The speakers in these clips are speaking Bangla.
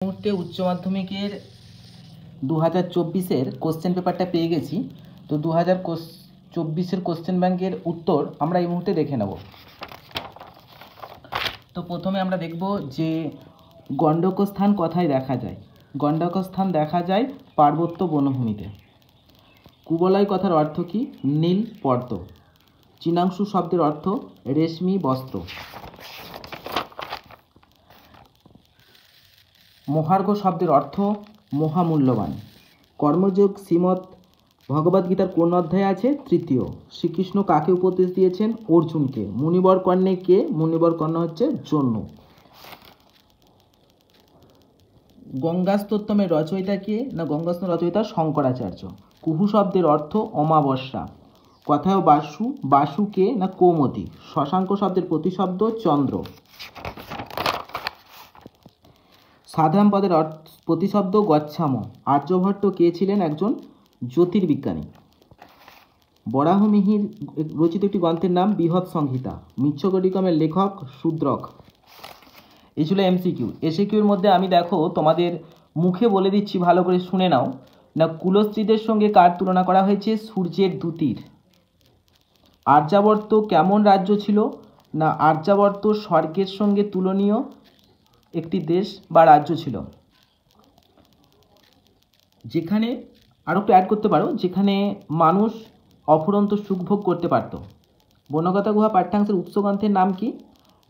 মুহূর্তে উচ্চ মাধ্যমিকের 2024-এর কোশ্চেন পেপারটা পেয়ে গেছি। তো 2024-এর কোশ্চেন ব্যাংকের উত্তর আমরা এই মুহূর্তে দেখে নেব। তো প্রথমে আমরা দেখব যে গণ্ডক স্থান কোথায় দেখা যায়। গণ্ডক স্থান দেখা যায় পার্বত্য বনভূমিতে। কুবলয় কথার অর্থ কি? নীল পর্দ। চীনাংশু শব্দের অর্থ রেশমি বস্ত্র। মহার্ঘ শব্দের অর্থ মহামূল্যবান। কর্মযোগ শ্রীমদ্ ভগবদ্গীতার কোন অধ্যায়ে আছে? তৃতীয়। শ্রীকৃষ্ণ কাকে উপদেশ দিয়েছেন? অর্জুনকে। মুনিবর কর্ণে কে? মুনিবর কর্ণ হচ্ছে জন্য। গঙ্গাস্তোত্তমের রচয়িতা কে? না গঙ্গাস্তোত্তমের রচয়িতা শঙ্করাচার্য। কুহু শব্দের অর্থ অমাবস্যা। কথায় বাসু, বাসু কে? না কৌমতি। শশাঙ্ক শব্দের প্রতিশব্দ চন্দ্র। সাধারণ পদের প্রতিশব্দ গচ্ছাম। আর্যভট্ট কে ছিলেন? একজন জ্যোতির্বিজ্ঞানী। বরাহমিহির রচিত একটি গ্রন্থের নাম বৃহৎ সংহিতা। মিচ্ছকটিকমের লেখক শূদ্রক। এই ছিল এমসিকিউ। এসিকিউর মধ্যে আমি দেখো তোমাদের মুখে বলে দিচ্ছি, ভালো করে শুনে নাও। না কুলস্ত্রীদের সঙ্গে কার তুলনা করা হয়েছে? সূর্যের দ্যুতির। আর্যাবর্ত কেমন রাজ্য ছিল? না আর্যাবর্ত স্বর্গের সঙ্গে তুলনীয় একটি দেশ বা রাজ্য ছিল, যেখানে আরও একটু অ্যাড করতে পারো, যেখানে মানুষ অফুরন্ত সুখভোগ করতে পারত। বনকথা গুহা পাঠ্যাংশের উৎস গ্রন্থের নাম কি?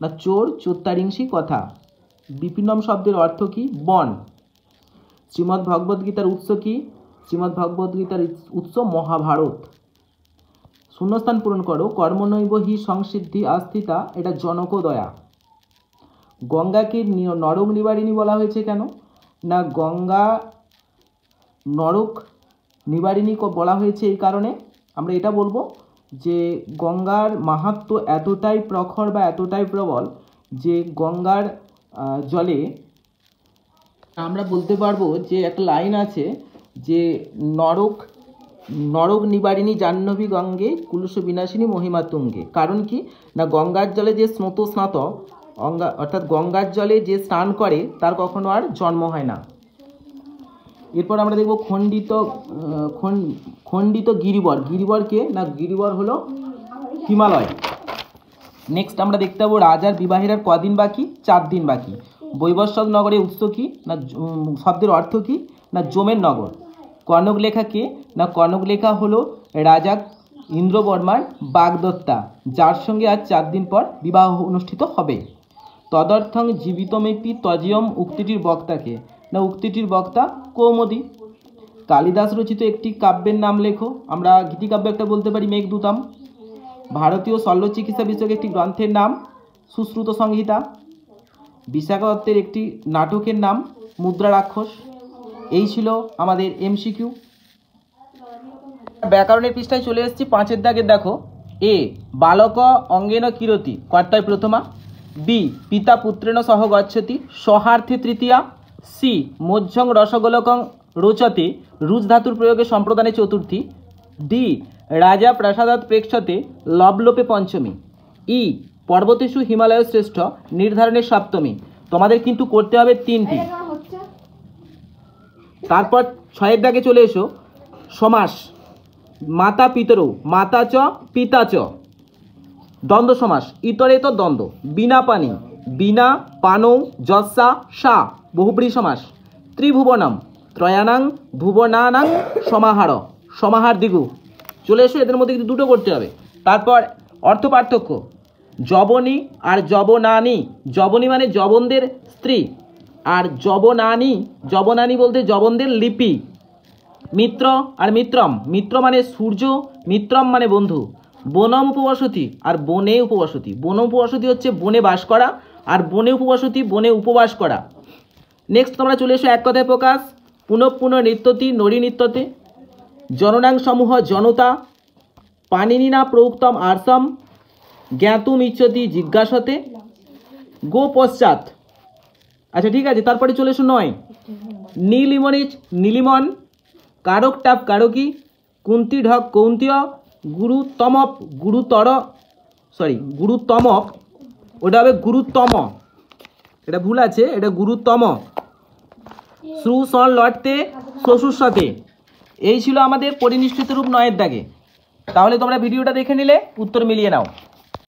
না চোর চোত্তারিংসী কথা। বিপিনম শব্দের অর্থ কি? বন। শ্রীমদ্ ভগবদ্গীতার উৎস কি? শ্রীমদ্ ভগবদ্গীতার উৎস মহাভারত। শূন্যস্থান পূরণ করো। কর্মনৈব হি সংসিদ্ধি আস্থিতা, এটা জনকদয়া। গঙ্গাকে নরক নিবারিণী বলা হয়েছে কেন? না গঙ্গা নরক নিবারিণী বলা হয়েছে এই কারণে, আমরা এটা বলবো যে গঙ্গার মাহাত্ম্য এতটাই প্রখর বা এতটাই প্রবল যে গঙ্গার জলে আমরা বলতে পারবো যে একটা লাইন আছে যে নরক নিবারিণী জাহ্নবী গঙ্গে কুলুষ বিনাশিনী মহিমা তুঙ্গে। কারণ কি? না গঙ্গার জলে যে স্নাত অর্থাৎ গঙ্গার জলে যে স্নান করে তার কখনো আর জন্ম হয় না। এরপর আমরা দেখব খণ্ডিত গিরিবর। গিরিবর কে? না গিরিবর হলো হিমালয়। নেক্সট আমরা দেখতে পাবো রাজার বিবাহের আর কদিন বাকি? 4 দিন বাকি। বৈবস্বত নগরের উৎস কি? না শব্দের অর্থ কি? না জমের নগর। কনকলেখা কে? না কনকলেখা হলো রাজা ইন্দ্রবর্মার বাগদত্তা, যার সঙ্গে আজ 4 দিন পর বিবাহ অনুষ্ঠিত হবে। তদর্থং জীবিতমেপি তজিয়ম উক্তিটির বক্তাকে? না উক্তিটির বক্তা কৌমুদী। কালিদাস রচিত একটি কাব্যের নাম লেখো। আমরা গীতিকাব্য একটা বলতে পারি মেঘদূতম। ভারতীয় শল্য চিকিৎসা বিষয়ক একটি গ্রন্থের নাম সুশ্রুত সংহিতা। বিশাখা দত্তের একটি নাটকের নাম মুদ্রা রাক্ষস। এই ছিল আমাদের এমসিকিউ। ব্যাকরণের পৃষ্ঠায় চলে এসেছি। 5-এর দাগের দেখো। এ বালক অঙ্গেন কিরতি কর্তায় প্রথমা। বি পিতা পুত্রেণ সহ গচ্ছতি সহার্থে তৃতীয়া। সি মধ্যং রসগোলকং রোচতে রুজ ধাতুর প্রয়োগে সম্প্রদানে চতুর্থী। ডি রাজা প্রাসাদাৎ প্রেক্ষতে লবলোপে পঞ্চমী। ই পর্বতেষু হিমালয় শ্রেষ্ঠ নির্ধারণের সপ্তমী। তোমাদের কিন্তু করতে হবে 3টি। তারপর 6-এর দাগে চলে এসো। সমাস মাতা পিতরৌ, মাতা চ পিতা চ। দ্বন্দ্ব সমাস ইতরে তো দ্বন্দ্ব। বিনা পানি, বিনা পানৌ যস্যা সা। বহুব্রীহি সমাস ত্রিভুবনম ত্রয়ানাং ভুবনানাং সমাহার। সমাহার দ্বিগু। চলে এসো, এদের মধ্যে কিন্তু 2টো করতে হবে। তারপর অর্থ পার্থক্য। যবনী আর যবনানী। যবনী মানে যবনদের স্ত্রী, আর যবনানী বলতে যবনদের লিপি। মিত্র আর মিত্রম। মিত্র মানে সূর্য, মিত্রম মানে বন্ধু। বনম উপবসতি আর বনে উপবসতি। বন উপবসতি হচ্ছে বনে বাস করা, আর বনে উপবসতি বনে উপবাস করা। নেক্সট তোমরা চলে এসো এক কথায় প্রকাশ। পুনঃ নৃত্যতি নরী নৃত্যতে। জননাং সমূহ জনতা। পাণিনিনা প্রউক্তম আর্সম জ্ঞাতুম ইচ্ছতি জিজ্ঞাসতে। গো পশ্চাৎ। আচ্ছা ঠিক আছে। তারপরে চলে এসো 9। নীলিমনিচ নীলিমন। কারক টাপ কারকি। কুন্তি ঢক কৌন্তীয়। গুরুতমপ গুরুতমক। ওটা হবে গুরুতম, এটা ভুল আছে, এটা গুরুতম। শ্রু সল লটতে শ্বশুর সাথে। এই ছিল আমাদের পরিনিষ্ঠিত রূপ 9 এর দাগে। তাহলে তোমরা ভিডিওটা দেখে নিলে, উত্তর মিলিয়ে নাও।